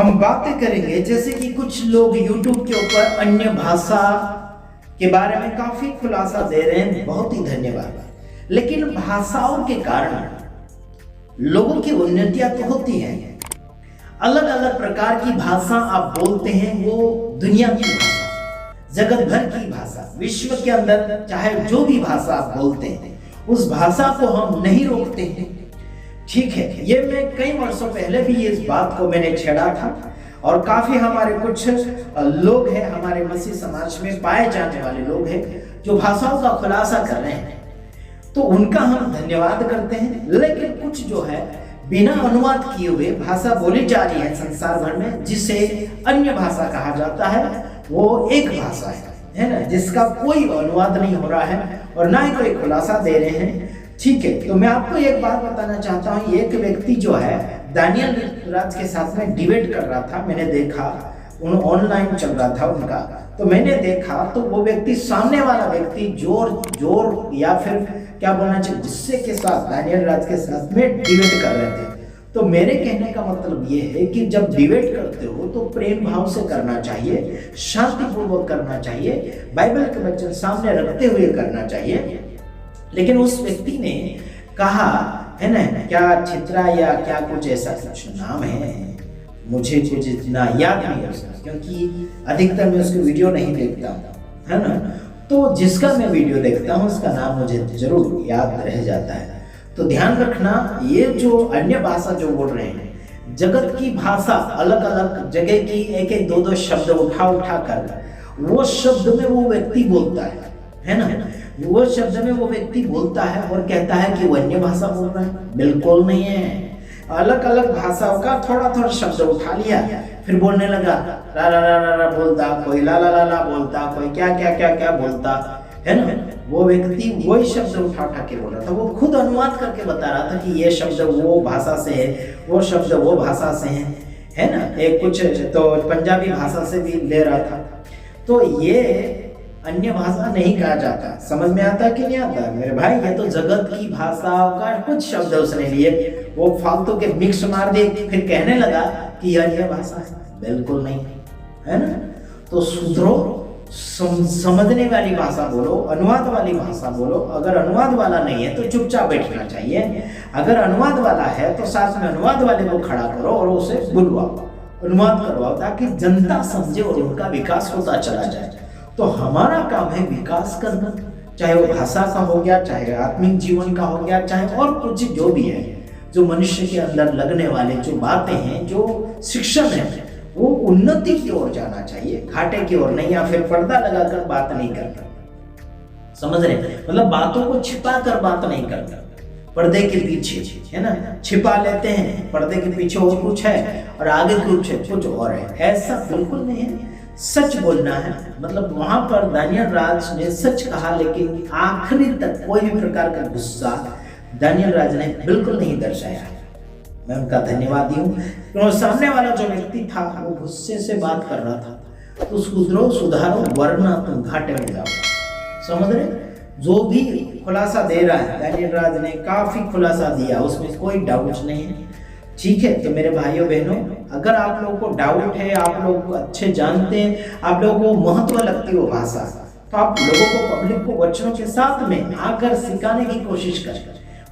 हम बातें करेंगे जैसे कि कुछ लोग YouTube के ऊपर अन्य भाषा के बारे में काफी खुलासा दे रहे हैं, बहुत ही धन्यवाद। लेकिन भाषाओं के कारण लोगों की उन्नतियां तो होती है। अलग अलग प्रकार की भाषा आप बोलते हैं, वो दुनिया की भाषा, जगत भर की भाषा, विश्व के अंदर चाहे जो भी भाषा आप बोलते हैं उस भाषा को हम नहीं रोकते हैं। ठीक है, ये मैं कई वर्षों पहले भी इस बात को मैंने छेड़ा था और काफी हमारे कुछ लोग हैं, हमारे मसीह समाज में पाए जाने वाले लोग हैं जो भाषाओं का खुलासा कर रहे हैं, तो उनका हम धन्यवाद करते हैं। लेकिन कुछ जो है बिना अनुवाद किए हुए भाषा बोली जा रही है संसार भर में, जिसे अन्य भाषा कहा जाता है। वो एक भाषा है ना, जिसका कोई अनुवाद नहीं हो रहा है और ना ही कोई खुलासा दे रहे हैं। ठीक है, तो मैं आपको एक बात बताना चाहता हूँ। एक व्यक्ति जो है दानियल राज के साथ में डिबेट कर रहा था, मैंने देखा, ऑनलाइन चल रहा था उनका, तो मैंने देखा तो वो व्यक्ति, सामने वाला व्यक्ति जोर या फिर क्या बोलना चाहिए, गुस्से के साथ दानियल राज के साथ में डिबेट कर रहे थे। तो मेरे कहने का मतलब ये है कि जब डिबेट करते हो तो प्रेम भाव से करना चाहिए, शांतिपूर्वक करना चाहिए, बाइबल के वचन सामने रखते हुए करना चाहिए। लेकिन उस व्यक्ति ने कहा है ना, क्या छित्रा या क्या कुछ ऐसा कुछ नाम है, मुझे कुछ इतना याद नहीं है उसका, क्योंकि अधिकतर मैं उसकी वीडियो नहीं देखता हूँ, है ना। तो जिसका मैं वीडियो देखता हूँ उसका नाम मुझे जरूर याद रह जाता है। तो ध्यान रखना, ये जो अन्य भाषा जो बोल रहे हैं, जगत की भाषा, अलग अलग जगह की एक एक दो शब्द उठा कर वो शब्द में वो व्यक्ति बोलता है ना, वो शब्द में वो व्यक्ति बोलता है और कहता है कि वो अन्य भाषा बोल रहा है। बिल्कुल नहीं है। अलग अलग भाषाओं का थोड़ा थोड़ा शब्द उठा लिया, फिर बोलने लगा, रा रा रा रा, रा बोलता, कोई ला ला ला ला बोलता, कोई क्या क्या क्या क्या बोलता है ना। वो व्यक्ति वही शब्द उठा के बोल रहा था, वो खुद अनुवाद करके बता रहा था कि ये शब्द वो भाषा से है, वो शब्द वो भाषा से है ना। एक कुछ तो पंजाबी भाषा से भी ले रहा था। तो ये अन्य भाषा नहीं कहा जाता। समझ में आता कि नहीं आता मेरे भाई? ये तो जगत की भाषाओं का कुछ शब्द उसने लिए, वो फालतू के मिक्स मार दिए, फिर कहने लगा कि यह अन्य भाषा है। बिल्कुल नहीं है ना। तो सुधरो, समझने वाली भाषा बोलो, अनुवाद वाली भाषा बोलो। अगर अनुवाद वाला नहीं है तो चुपचाप बैठना चाहिए, अगर अनुवाद वाला है तो साथ में अनुवाद वाले को खड़ा करो और उसे बुलवाओ, अनुवाद करवाओ, ताकि जनता समझे और उनका विकास होता चला जाए। तो हमारा काम है विकास करना, चाहे वो भाषा का हो गया, चाहे आत्मिक जीवन का हो गया, चाहे और कुछ जो भी है, जो मनुष्य के अंदर लगने वाले जो बातें हैं, जो शिक्षण है, वो उन्नति की ओर जाना चाहिए, घाटे की ओर नहीं, या फिर पर्दा लगाकर बात नहीं करना। समझ रहे? मतलब बातों को छिपा कर बात नहीं करना, पर्दे के पीछे, है ना, छिपा लेते हैं, पर्दे के पीछे और कुछ है और आगे कुछ और है। ऐसा बिल्कुल नहीं है। सच बोलना है। मतलब वहां पर दानियल राज ने सच कहा, लेकिन आखिरी तक कोई भी प्रकार का गुस्सा दानियल राज ने बिल्कुल नहीं दर्शाया है। मैं उनका धन्यवादी हूँ। तो सामने वाला जो व्यक्ति था वो गुस्से से बात कर रहा था, तो सुधारो वरना तुम घाटे में जाओ। समझ रहे? जो भी खुलासा दे रहा है दानियल राज ने काफी खुलासा दिया, उसमें कोई डाउट नहीं है। ठीक है, तो मेरे भाइयों बहनों, अगर आप लोगों को डाउट है, आप लोग अच्छे जानते हैं, आप लोगों को महत्व लगती है वो भाषा, तो आप लोगों को, पब्लिक को बच्चों के साथ में आकर सिखाने की कोशिश करें,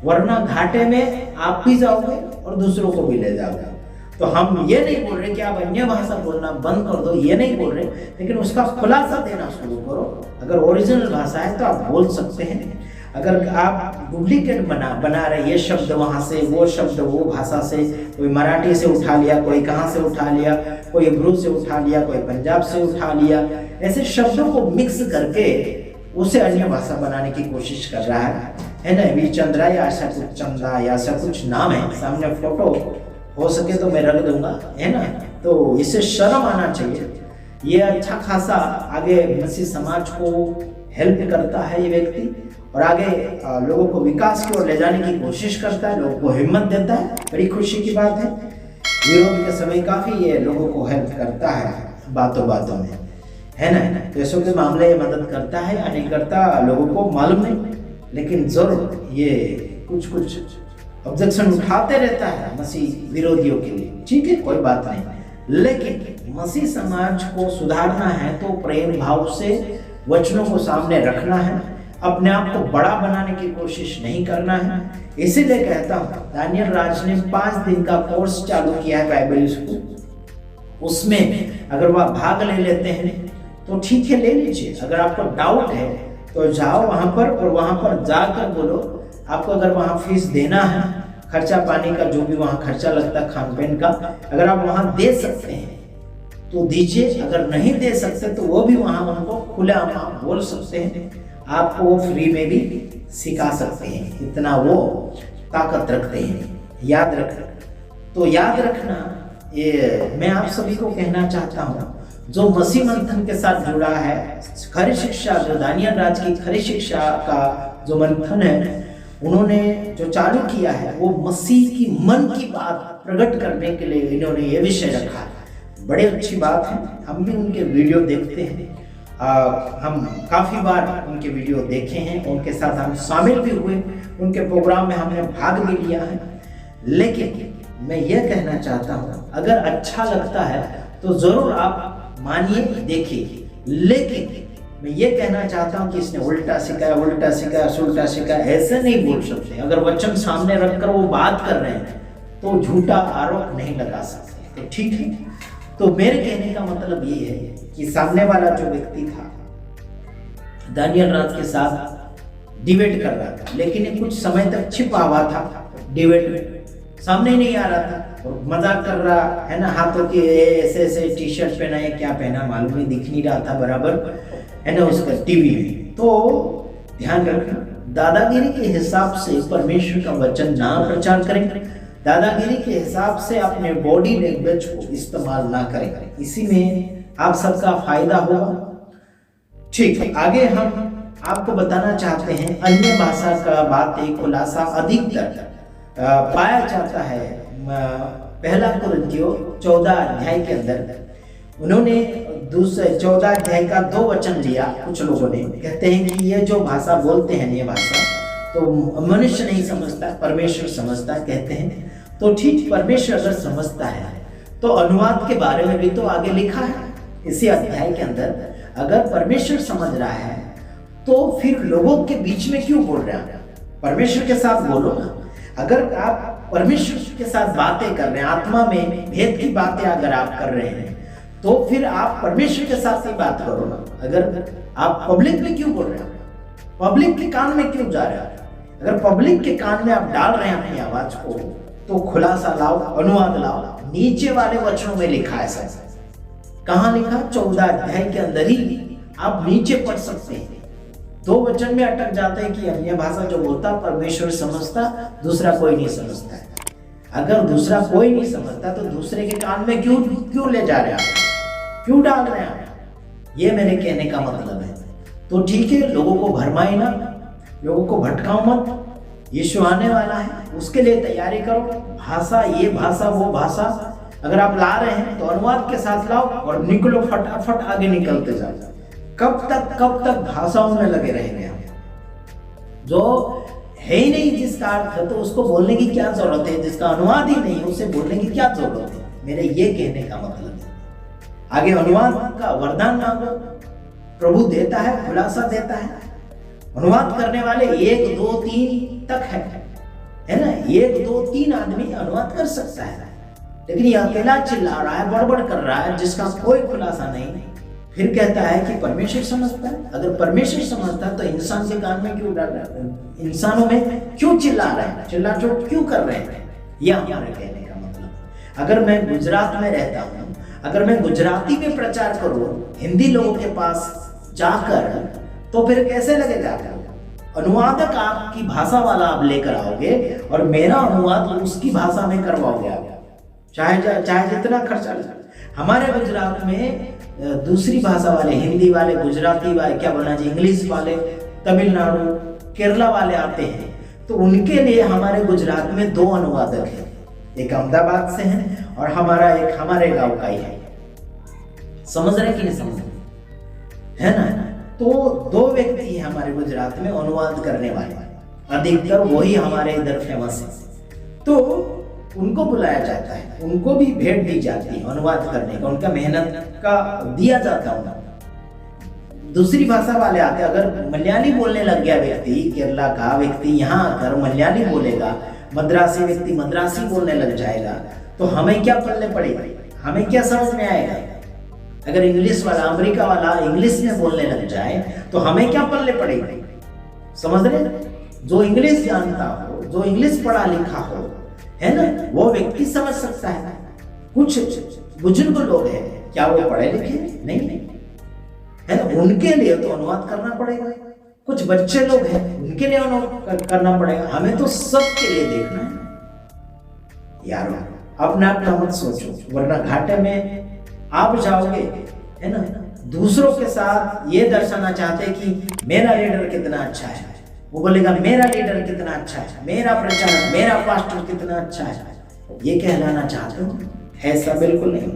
वरना घाटे में आप भी जाओगे और दूसरों को भी ले जाओगे। तो हम ये नहीं बोल रहे कि आप अन्य भाषा बोलना बंद कर दो, ये नहीं बोल रहे, लेकिन उसका खुलासा देना शुरू करो। अगर ओरिजिनल भाषा है तो आप बोल सकते हैं। अगर आप डुप्लीकेट बना रहे, ये शब्द वहाँ से, वो शब्द वो भाषा से, कोई मराठी से उठा लिया, कोई कहाँ से उठा लिया, कोई इब्रू से उठा लिया, कोई पंजाब से उठा लिया, ऐसे शब्दों को मिक्स करके उसे अन्य भाषा बनाने की कोशिश कर रहा है ना। वी चंद्रा या ऐसा कुछ चंद्रा या ऐसा कुछ नाम है, सामने फोटो हो सके तो मैं रख दूंगा, है ना। तो इसे शर्म आना चाहिए। ये अच्छा खासा आगे मसीह समाज को हेल्प करता है ये व्यक्ति, और आगे लोगों को विकास की ओर ले जाने की कोशिश करता है, लोगों को हिम्मत देता है। बड़ी खुशी की बात है। विरोध के समय काफी ये लोगों को हेल्प करता है बातों बातों में, है ना। पैसों के मामले ये मदद करता है या नहीं करता लोगों को मालूम नहीं, लेकिन जरूर ये कुछ ऑब्जेक्शन उठाते रहता है मसीह विरोधियों के लिए। ठीक है, कोई बात नहीं, लेकिन मसीह समाज को सुधारना है तो प्रेम भाव से वचनों को सामने रखना है, अपने आप को बड़ा बनाने की कोशिश नहीं करना है। इसीलिए कहता हूँ, दानियल राज ने 5 दिन का कोर्स चालू किया है बाइबल स्कूल। उसमें अगर वह भाग ले लेते हैं तो ठीक है, ले लीजिए। अगर आपको डाउट है तो जाओ वहां पर और वहां पर जाकर बोलो। आपको अगर वहां फीस देना है, खर्चा पानी का जो भी वहां खर्चा लगता है, खान पीन का, अगर आप वहां दे सकते हैं तो दीजिए। अगर नहीं दे सकते तो वो भी वहां उनको खुलेआम आप बोल सकते हैं, आपको वो फ्री में भी सिखा सकते हैं। इतना वो ताकत रखते हैं, याद रखना। तो याद रखना, ये मैं आप सभी को कहना चाहता हूँ, जो मसीह मंथन के साथ जुड़ा है, खरी शिक्षा, जो दानियल राज की खरी शिक्षा का जो मंथन है उन्होंने जो चालू किया है, वो मसीह की मन की बात प्रकट करने के लिए इन्होंने ये विषय रखा है। बड़ी अच्छी बात है। हम भी उनके वीडियो देखते हैं, हम काफ़ी बार उनके वीडियो देखे हैं, उनके साथ हम शामिल भी हुए, उनके प्रोग्राम में हमने भाग भी लिया है। लेकिन मैं ये कहना चाहता हूँ, अगर अच्छा लगता है तो ज़रूर आप मानिए, देखिए। लेकिन मैं ये कहना चाहता हूँ कि इसने उल्टा सिखाया, उल्टा सिखाया, उल्टा सिखाया, ऐसे नहीं बोल सकते। अगर वचन सामने रखकर वो बात कर रहे हैं तो झूठा आरोप नहीं लगा सकते। तो ठीक है, तो मेरे कहने का मतलब ये है कि सामने वाला जो व्यक्ति था दानियल राज के साथ डिबेट कर रहा था, लेकिन ये कुछ समय तक छिपा हुआ था, डिबेट में सामने ही नहीं आ रहा था और मजाक कर रहा है ना, हाथों के ऐसे ऐसे टी शर्ट पहना है, क्या पहना मालूम नहीं, दिख नहीं रहा था बराबर, है ना, उसका टीवी में। तो ध्यान रखना, दादागिरी के हिसाब से परमेश्वर का वचन ना प्रचार करें, दादागिरी के हिसाब से अपने बॉडी लैंग्वेज को इस्तेमाल ना करें, इसी में आप सबका फायदा होगा। ठीक है, आगे हम आपको बताना चाहते हैं अन्य भाषा का बातें खुलासा अधिकतर पाया जाता है पहला कुरिन्थियों 14 अध्याय के अंदर। उन्होंने दूसरे 14 अध्याय का 2 वचन लिया। कुछ लोगों ने कहते हैं कि ये जो भाषा बोलते हैं, ये भाषा तो मनुष्य नहीं समझता, परमेश्वर समझता है, कहते हैं। तो ठीक, परमेश्वर अगर समझता है तो अनुवाद के बारे में भी तो आगे लिखा है इसी अध्याय के अंदर। अगर परमेश्वर समझ रहा है तो फिर लोगों के बीच में क्यों बोल रहे हैं? परमेश्वर के साथ बोलो ना। अगर आप परमेश्वर के साथ बातें कर रहे हैं, आत्मा में भेद की बातें अगर आप कर रहे हैं, तो फिर आप परमेश्वर के साथ ही बात करो ना। अगर आप पब्लिक में क्यों बोल रहे हैं, पब्लिक के कान में क्यों जा रहे हैं? अगर पब्लिक के कान में आप डाल रहे हैं अपनी आवाज को, तो खुलासा लाओ, अनुवाद लाओ। नीचे वाले वचनों में लिखा है, सर कहाँ लिखा? 14 अध्याय के अंदर ही आप नीचे पढ़ सकते हैं। 2 वचन में अटक जाते हैं कि अन्य भाषा जो बोलता परमेश्वर समझता, दूसरा कोई नहीं समझता है। अगर दूसरा कोई नहीं समझता तो दूसरे के कान में क्यों ले जा रहे हैं आप, क्यों डाल रहे हैं आप? ये मेरे कहने का मतलब है। तो ठीक है, लोगों को भरमाए ना, लोगों को भटकाओ मत। यीशु आने वाला है, उसके लिए तैयारी करो। भाषा, ये भाषा, वो भाषा अगर आप ला रहे हैं तो अनुवाद के साथ लाओ और निकलो, फटाफट आगे निकलते जाओ। कब तक भाषाओं में लगे रहेंगे हम? जो है ही नहीं जिसका अर्थ है तो उसको बोलने की क्या जरूरत है? जिसका अनुवाद ही नहीं उसे बोलने की क्या जरूरत है? मेरे ये कहने का मतलब है। आगे अनुवाद का वरदान मांगो, प्रभु देता है, खुलासा देता है। अनुवाद करने वाले 1 2 3 तक है ना, 1 2 3 आदमी अनुवाद कर सकता है। लेकिन ये अकेला चिल्ला रहा है, बड़बड़ कर रहा है, जिसका कोई खुलासा नहीं। फिर कहता है कि परमेश्वर समझता है। अगर परमेश्वर समझता है तो इंसान के कान में क्यों डाल रहा है? इंसानों में क्यों चिल्ला रहे हैं, चिल्ला चोट क्यों कर रहे हैं? यह हमारे कहने का मतलब। अगर मैं गुजरात में रहता हूँ, अगर मैं गुजराती में प्रचार करूँ हिंदी लोगों के पास जाकर, तो फिर कैसे लगेगा? अनुवादक आपकी भाषा वाला आप लेकर आओगे और मेरा अनुवाद उसकी भाषा में करवाओगे आप, चाहे जितना खर्चा लगे। हमारे गुजरात में दूसरी भाषा वाले, हिंदी वाले, गुजराती वाले, क्या बोलना चाहिए, इंग्लिश वाले, तमिलनाडु, केरला वाले आते हैं, तो उनके लिए हमारे गुजरात में 2 अनुवादक हैं। एक अहमदाबाद से है और हमारा एक हमारे गांव का ही है। समझ रहे कि नहीं समझ रहे, है ना? तो 2 व्यक्ति हैं हमारे गुजरात में अनुवाद करने वाले, अधिकतर वही हमारे इधर फेमस है। तो उनको बुलाया जाता है, उनको भी भेंट दी जाती है अनुवाद करने का, उनका मेहनत का दिया जाता है उनको। दूसरी भाषा वाले आते, अगर मलयाली बोलने लग गया व्यक्ति, केरला का व्यक्ति यहाँ आकर मलयाली बोलेगा, मद्रासी व्यक्ति मद्रासी बोलने लग जाएगा, तो हमें क्या पल्ले पड़ेगा, हमें क्या समझ में आएगा। अगर इंग्लिश वाला, अमेरिका वाला इंग्लिश में बोलने लग जाए तो हमें क्या पल्ले पड़ेगा, समझ रहे? जो इंग्लिश जानता हो, जो इंग्लिश पढ़ा लिखा हो, है ना, वो व्यक्ति समझ सकता है। कुछ बुजुर्ग लोग हैं, क्या वो पढ़े लिखे नहीं है ना, उनके लिए तो अनुवाद करना पड़ेगा। कुछ बच्चे लोग हैं, उनके लिए अनुवाद करना पड़ेगा। हमें तो सबके लिए देखना है यार, अपना अपना मत सोचो, वरना घाटे में आप जाओगे, है ना। दूसरों के साथ ये दर्शाना चाहते कि मेरा लीडर कितना अच्छा है, वो बोलेगा मेरा लीडर कितना अच्छा है, मेरा प्रचारक, मेरा पास्टर कितना अच्छा है, ये कहलाना चाहते हो? ऐसा बिल्कुल नहीं।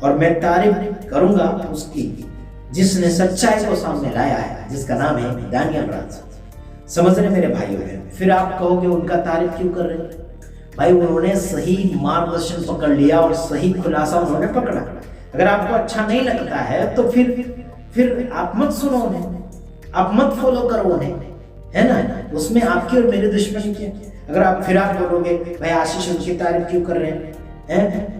और मैं तारीफ करूंगा उसकी जिसने सच्चाई को सामने लाया है, जिसका नाम है दानियल राज। समझ रहे मेरे भाइयों बहन? फिर आप कहोगे उनका तारीफ क्यों कर रहे हैं? भाई उन्होंने सही मार्गदर्शन पकड़ लिया और सही खुलासा उन्होंने पकड़ा। अगर आपको अच्छा नहीं लगता है तो फिर आप मत सुनो उन्हें, आप मत फॉलो करो उन्हें, है ना। उसमें आपकी और मेरी दुश्मनी क्या? अगर आप बोलोगे भाई आशीष उनकी तारीफ क्यों कर रहे हैं?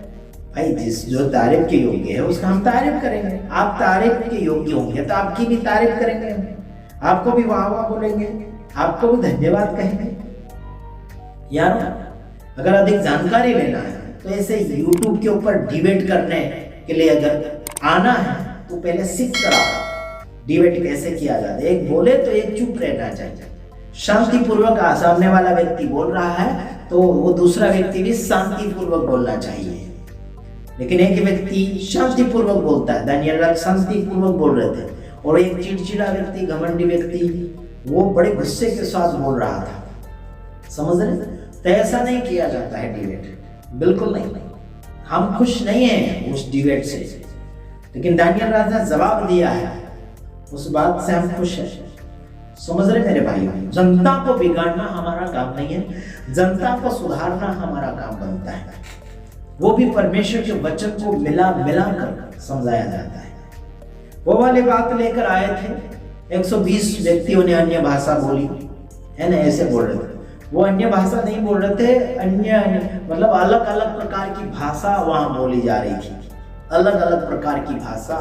भाई जिस जो तारीफ के योग्य है उसका हम तारीफ करेंगे। आप तारीफ के योग्य होंगे तो आपकी भी तारीफ करेंगे, आपको भी वाह वाह बोलेंगे, आपको भी धन्यवाद कहेंगे। यार अगर अधिक जानकारी लेना है तो ऐसे YouTube के ऊपर डिबेट करने के लिए अगर आना है तो पहले सीख कर आओ डिबेट कैसे किया जाता है। एक बोले तो एक चुप रहना चाहिए, शांतिपूर्वक। सामने वाला व्यक्ति बोल रहा है तो वो दूसरा व्यक्ति भी शांतिपूर्वक बोलना चाहिए। लेकिन एक व्यक्ति शांतिपूर्वक बोलता है, दानियल राज शांतिपूर्वक बोल रहे थे, और एक चिड़चिड़ा व्यक्ति, घमंडी व्यक्ति, वो बड़े गुस्से के साथ बोल रहा था। समझ रहे? तो ऐसा नहीं किया जाता है डिबेट, बिल्कुल नहीं। हम खुश नहीं हैं उस डिबेट से, लेकिन दानियल राज ने जवाब दिया है, उस बात से हम खुश हैं। समझ रहे मेरे भाइयों? जनता को बिगाड़ना हमारा काम नहीं है, जनता को सुधारना हमारा काम बनता है। वो भी परमेश्वर के वचन को मिला कर समझाया जाता है। वो वाली बात लेकर आए थे, 120 व्यक्तियों ने अन्य भाषा बोली, है ना, ऐसे बोल रहे थे। वो अन्य भाषा नहीं बोल रहे थे, अन्य मतलब अलग अलग प्रकार की भाषा वहां बोली जा रही थी, अलग अलग प्रकार की भाषा।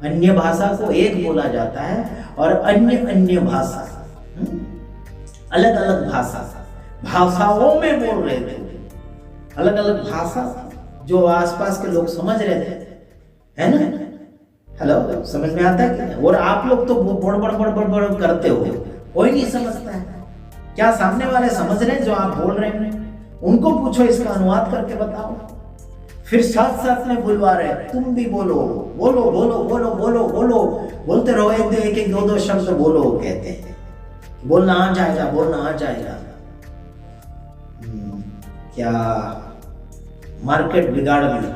अन्य भाषा को एक बोला जाता है और अन्य भाषा, अलग अलग भाषाओं में बोल रहे थे, अलग अलग भाषा जो आसपास के लोग समझ रहे थे, है ना। हेलो, समझ में आता है? और आप लोग तो बड़ करते हो, कोई नहीं समझता है। क्या सामने वाले समझ रहे हैं जो आप बोल रहे हैं? उनको पूछो, इसका अनुवाद करके बताओ। फिर साथ में बुलवा रहे, तुम भी बोलो बोलो बोलो बोलो बोलो बोलो, बोलते रहो, एक दो शब्द बोलो, कहते हैं बोलना आ जाएगा, बोलना आ जाएगा। क्या मार्केट बिगाड़ दी,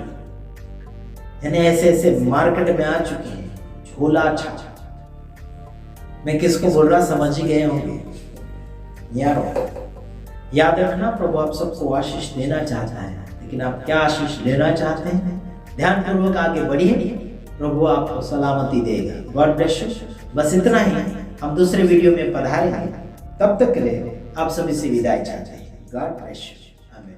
यानी ऐसे मार्केट में आ चुके हैं, झोला छाप। मैं किसको बोल रहा समझ ही गए होंगे यार। याद रखना, प्रभु आप सबको आशीष देना चाहता है, लेकिन आप क्या आशीष लेना चाहते हैं? ध्यानपूर्वक आगे बढ़िए, प्रभु आपको सलामती देगा। God bless you. बस इतना ही, हम दूसरे वीडियो में पधारेंगे। तब तक के लिए आप सभी से विदाई चाहते हैं। God bless you. आमीन।